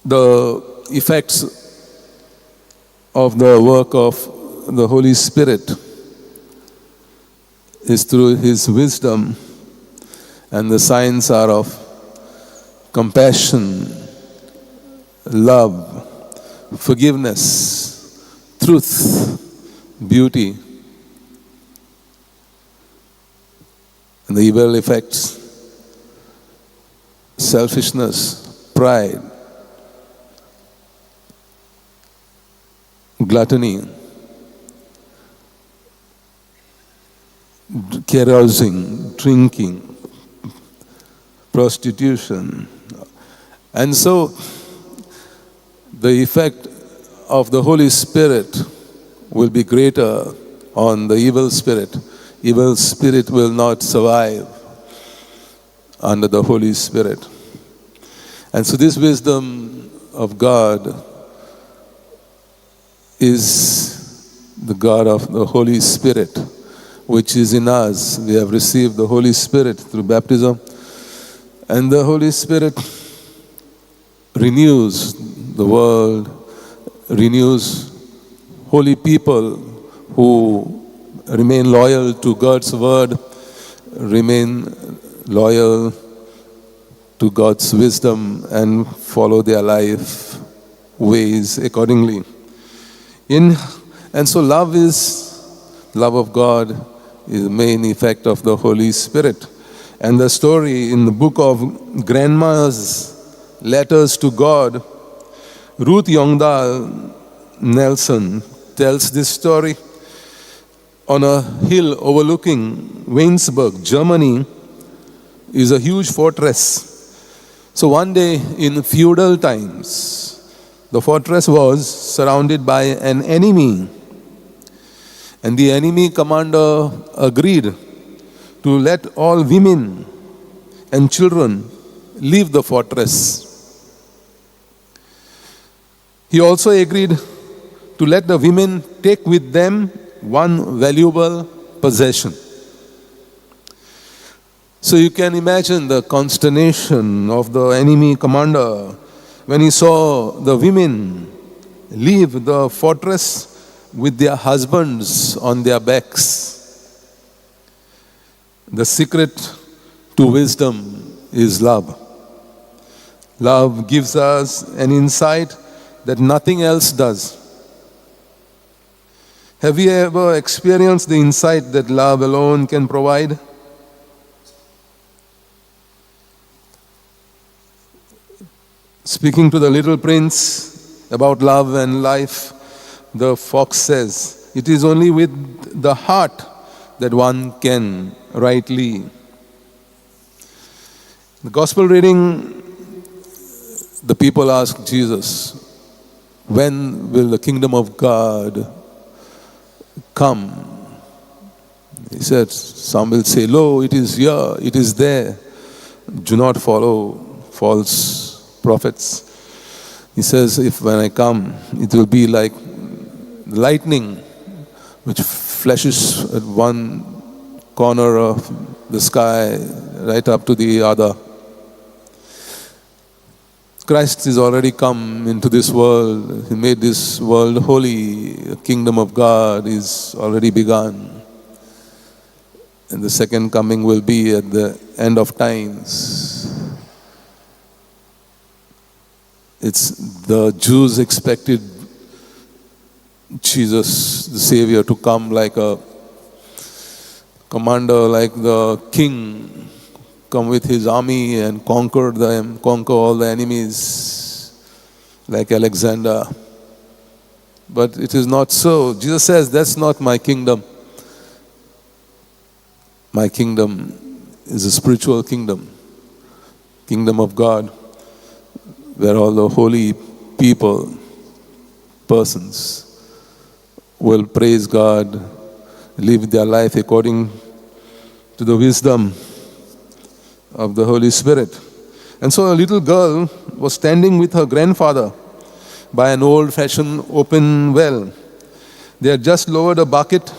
The effects of the work of the Holy Spirit is through His wisdom, and the signs are of compassion, love, forgiveness, truth, beauty, and the evil effects, selfishness, pride, gluttony, carousing, drinking, prostitution. And so the effect of the Holy Spirit will be greater on the evil spirit. Evil spirit will not survive under the Holy Spirit. And so this wisdom of God is the God of the Holy Spirit, which is in us. We have received the Holy Spirit through baptism, and the Holy Spirit renews the world, renews holy people who remain loyal to God's word, remain loyal to God's wisdom, and follow their life ways accordingly. And so love of God is the main effect of the Holy Spirit. And the story in the book of Grandma's Letters to God, Ruth Yongdal Nelson tells this story. On a hill overlooking Weinsberg, Germany, is a huge fortress. So one day in feudal times, the fortress was surrounded by an enemy. And the enemy commander agreed to let all women and children leave the fortress. He also agreed to let the women take with them one valuable possession. So you can imagine the consternation of the enemy commander when he saw the women leave the fortress with their husbands on their backs. The secret to wisdom is love. Love gives us an insight that nothing else does. Have you ever experienced the insight that love alone can provide? Speaking to the little prince about love and life, the fox says, it is only with the heart that one can rightly. The gospel reading, the people ask Jesus, when will the kingdom of God come? He said, some will say, lo, it is here, it is there. Do not follow false prophets. He says, if when I come, it will be like lightning which flashes at one corner of the sky right up to the other. Christ is already come into this world. He made this world holy. The kingdom of God is already begun. And the second coming will be at the end of times. It's the Jews expected Jesus, the Savior, to come like a commander, like the king, come with his army and conquer all the enemies, like Alexander. But it is not so. Jesus says, that's not my kingdom. My kingdom is a spiritual kingdom, kingdom of God, where all the holy people, persons, will praise God, live their life according to the wisdom of the Holy Spirit. And so a little girl was standing with her grandfather by an old-fashioned open well. They had just lowered a bucket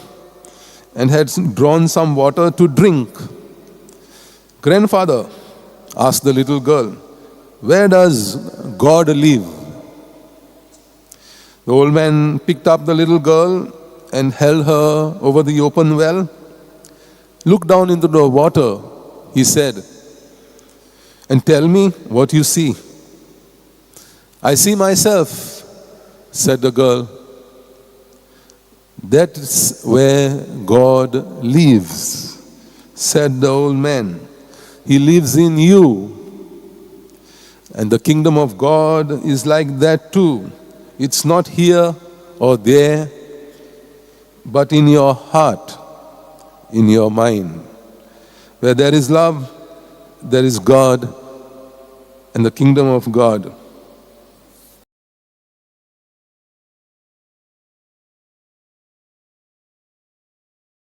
and had drawn some water to drink. Grandfather, asked the little girl, where does God live? The old man picked up the little girl and held her over the open well. "Look down into the water," he said, "and tell me what you see." "I see myself," said the girl. "That's where God lives," said the old man. "He lives in you. And the kingdom of God is like that too. It's not here or there, but in your heart, in your mind. Where there is love, there is God and the kingdom of God.